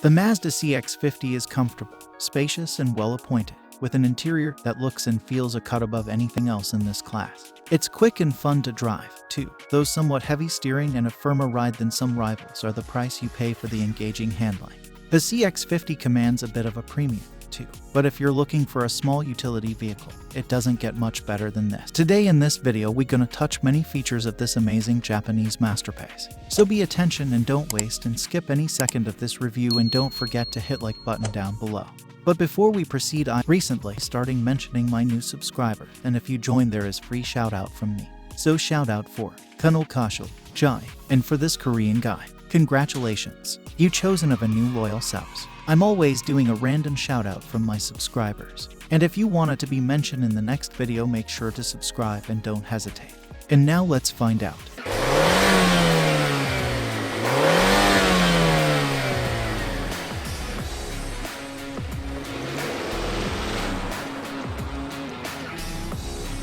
The Mazda CX-50 is comfortable, spacious, and well-appointed, with an interior that looks and feels a cut above anything else in this class. It's quick and fun to drive, too, though somewhat heavy steering and a firmer ride than some rivals are the price you pay for the engaging handling. The CX-50 commands a bit of a premium, too, but if you're looking for a small utility vehicle, it doesn't get much better than this. Today in this video we're gonna touch many features of this amazing Japanese masterpiece. So be attention and don't waste and skip any second of this review, and don't forget to hit like button down below. But before we proceed, I recently starting mentioning my new subscriber, and if you join there is free shout out from me. So shout out for Kunal Kaushal, Jai, and for this Korean guy. Congratulations, you chosen of a new loyal subs. I'm always doing a random shout out from my subscribers, and if you want it to be mentioned in the next video, make sure to subscribe and don't hesitate. And now let's find out.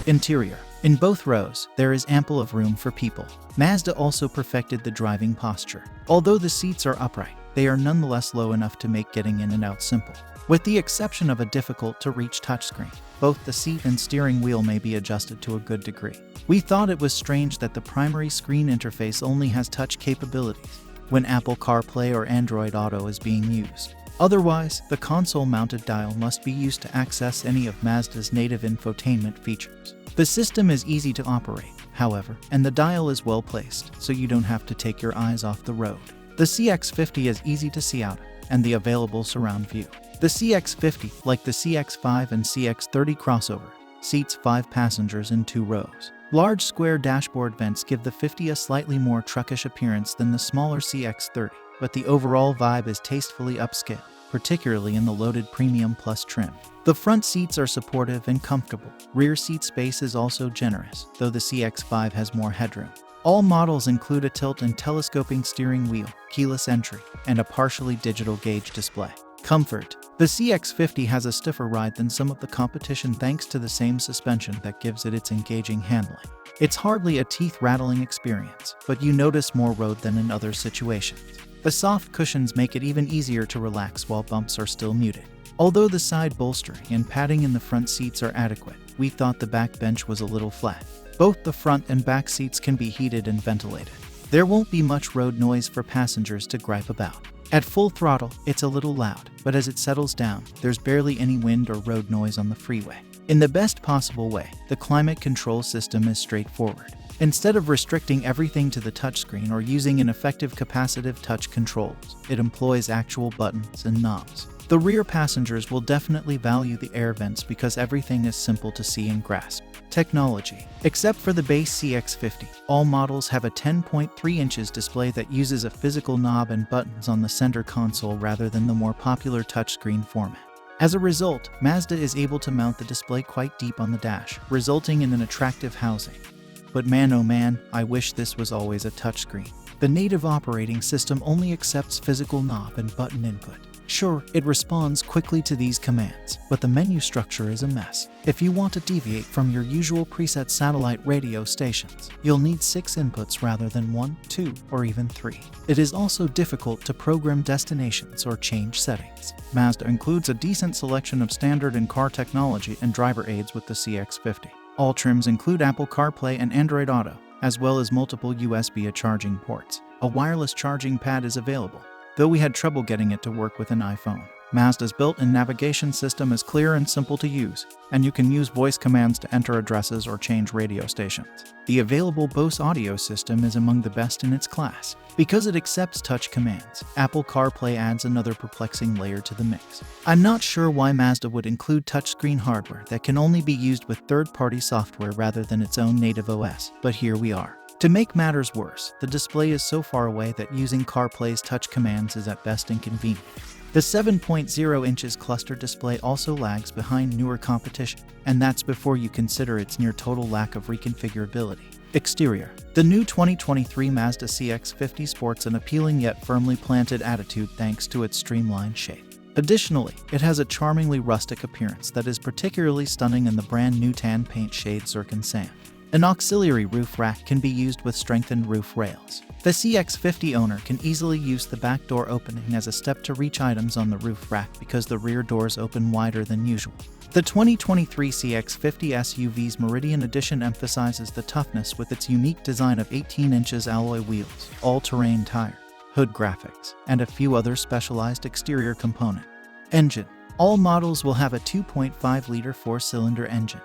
Interior. In both rows, there is ample of room for people. Mazda also perfected the driving posture. Although the seats are upright, they are nonetheless low enough to make getting in and out simple. With the exception of a difficult-to-reach touchscreen, both the seat and steering wheel may be adjusted to a good degree. We thought it was strange that the primary screen interface only has touch capabilities when Apple CarPlay or Android Auto is being used. Otherwise, the console-mounted dial must be used to access any of Mazda's native infotainment features. The system is easy to operate, however, and the dial is well placed, so you don't have to take your eyes off the road. The CX-50 is easy to see out, and the available surround view. The CX-50, like the CX-5 and CX-30 crossover, seats 5 passengers in 2 rows. Large square dashboard vents give the 50 a slightly more truckish appearance than the smaller CX-30, but the overall vibe is tastefully upscale, particularly in the loaded Premium Plus trim. The front seats are supportive and comfortable. Rear seat space is also generous, though the CX-5 has more headroom. All models include a tilt and telescoping steering wheel, keyless entry, and a partially digital gauge display. Comfort. The CX-50 has a stiffer ride than some of the competition thanks to the same suspension that gives it its engaging handling. It's hardly a teeth-rattling experience, but you notice more road than in other situations. The soft cushions make it even easier to relax while bumps are still muted. Although the side bolstering and padding in the front seats are adequate, we thought the back bench was a little flat. Both the front and back seats can be heated and ventilated. There won't be much road noise for passengers to gripe about. At full throttle, it's a little loud, but as it settles down, there's barely any wind or road noise on the freeway. In the best possible way, the climate control system is straightforward. Instead of restricting everything to the touchscreen or using ineffective capacitive touch controls, it employs actual buttons and knobs. The rear passengers will definitely value the air vents because everything is simple to see and grasp. Technology. Except for the base CX-50, all models have a 10.3 inches display that uses a physical knob and buttons on the center console rather than the more popular touchscreen format. As a result, Mazda is able to mount the display quite deep on the dash, resulting in an attractive housing. But man oh man, I wish this was always a touchscreen. The native operating system only accepts physical knob and button input. Sure, it responds quickly to these commands, but the menu structure is a mess. If you want to deviate from your usual preset satellite radio stations, you'll need 6 inputs rather than 1, 2, or even 3. It is also difficult to program destinations or change settings. Mazda includes a decent selection of standard in-car technology and driver aids with the CX-50. All trims include Apple CarPlay and Android Auto, as well as multiple USB charging ports. A wireless charging pad is available, though we had trouble getting it to work with an iPhone. Mazda's built-in navigation system is clear and simple to use, and you can use voice commands to enter addresses or change radio stations. The available Bose audio system is among the best in its class. Because it accepts touch commands, Apple CarPlay adds another perplexing layer to the mix. I'm not sure why Mazda would include touchscreen hardware that can only be used with third-party software rather than its own native OS, but here we are. To make matters worse, the display is so far away that using CarPlay's touch commands is at best inconvenient. The 7.0 inches cluster display also lags behind newer competition, and that's before you consider its near-total lack of reconfigurability. Exterior. The new 2023 Mazda CX-50 sports an appealing yet firmly planted attitude thanks to its streamlined shape. Additionally, it has a charmingly rustic appearance that is particularly stunning in the brand new tan paint shade Zircon Sand. An auxiliary roof rack can be used with strengthened roof rails. The CX-50 owner can easily use the back door opening as a step to reach items on the roof rack because the rear doors open wider than usual. The 2023 CX-50 SUV's Meridian Edition emphasizes the toughness with its unique design of 18 inches alloy wheels, all-terrain tire, hood graphics, and a few other specialized exterior components. Engine. All models will have a 2.5-liter four-cylinder engine,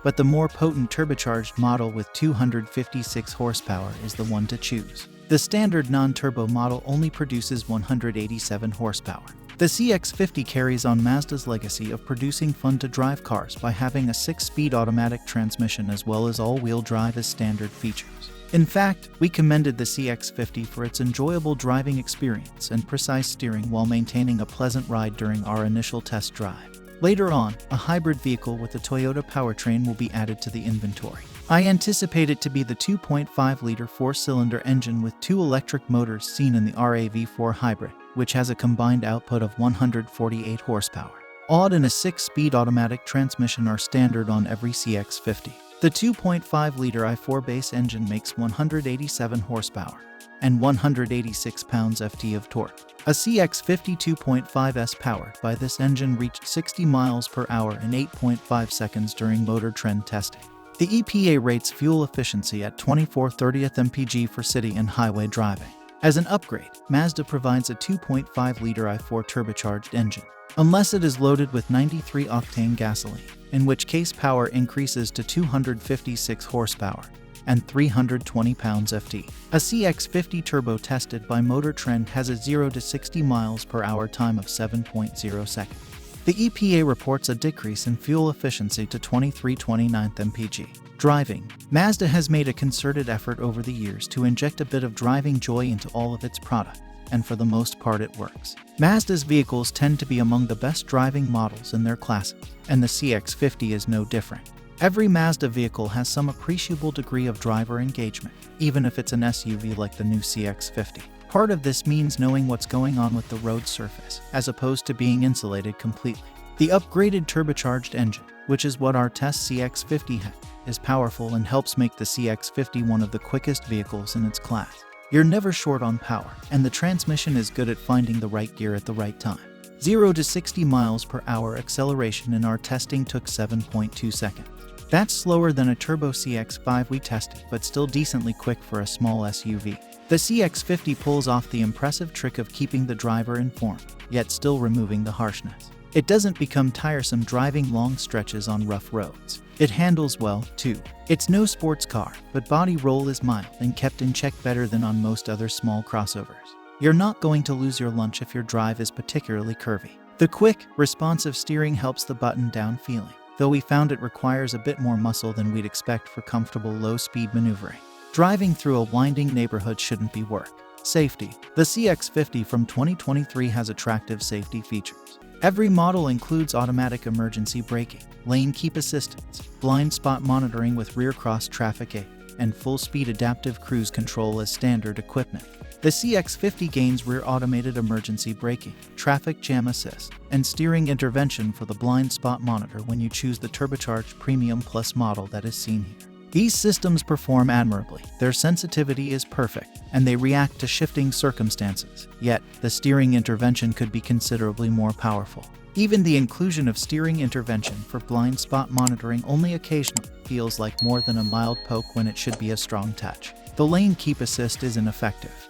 but the more potent turbocharged model with 256 horsepower is the one to choose. The standard non-turbo model only produces 187 horsepower. The CX-50 carries on Mazda's legacy of producing fun-to-drive cars by having a 6-speed automatic transmission as well as all-wheel drive as standard features. In fact, we commended the CX-50 for its enjoyable driving experience and precise steering while maintaining a pleasant ride during our initial test drive. Later on, a hybrid vehicle with a Toyota powertrain will be added to the inventory. I anticipate it to be the 2.5-liter four-cylinder engine with 2 electric motors seen in the RAV4 hybrid, which has a combined output of 148 horsepower. Odd and a 6-speed automatic transmission are standard on every CX-50. The 2.5-liter i4 base engine makes 187 horsepower and 186 pounds-ft of torque. A CX-50 2.5S powered by this engine reached 60 miles per hour in 8.5 seconds during Motor Trend testing. The EPA rates fuel efficiency at 24/30th mpg for city and highway driving. As an upgrade, Mazda provides a 2.5-liter i4 turbocharged engine, unless it is loaded with 93-octane gasoline, in which case power increases to 256 horsepower and 320 pounds-ft. A CX-50 Turbo tested by Motor Trend has a 0 to 60 miles per hour time of 7.0 seconds. The EPA reports a decrease in fuel efficiency to 23/29th mpg. Driving. Mazda has made a concerted effort over the years to inject a bit of driving joy into all of its product, and for the most part it works. Mazda's vehicles tend to be among the best driving models in their classes, and the CX-50 is no different. Every Mazda vehicle has some appreciable degree of driver engagement, even if it's an SUV like the new CX-50. Part of this means knowing what's going on with the road surface, as opposed to being insulated completely. The upgraded turbocharged engine, which is what our test CX-50 had, is powerful and helps make the CX-50 one of the quickest vehicles in its class. You're never short on power, and the transmission is good at finding the right gear at the right time. 0 to 60 miles per hour acceleration in our testing took 7.2 seconds. That's slower than a turbo CX-5 we tested, but still decently quick for a small SUV. The CX-50 pulls off the impressive trick of keeping the driver informed, yet still removing the harshness. It doesn't become tiresome driving long stretches on rough roads. It handles well, too. It's no sports car, but body roll is mild and kept in check better than on most other small crossovers. You're not going to lose your lunch if your drive is particularly curvy. The quick, responsive steering helps the button-down feeling, though we found it requires a bit more muscle than we'd expect for comfortable low-speed maneuvering. Driving through a winding neighborhood shouldn't be work. Safety. The CX-50 from 2023 has attractive safety features. Every model includes automatic emergency braking, lane keep assistance, blind spot monitoring with rear cross traffic aid, and full-speed adaptive cruise control as standard equipment. The CX-50 gains rear automated emergency braking, traffic jam assist, and steering intervention for the blind spot monitor when you choose the turbocharged Premium Plus model that is seen here. These systems perform admirably, their sensitivity is perfect, and they react to shifting circumstances. Yet, the steering intervention could be considerably more powerful. Even the inclusion of steering intervention for blind spot monitoring only occasionally feels like more than a mild poke when it should be a strong touch. The lane keep assist is ineffective.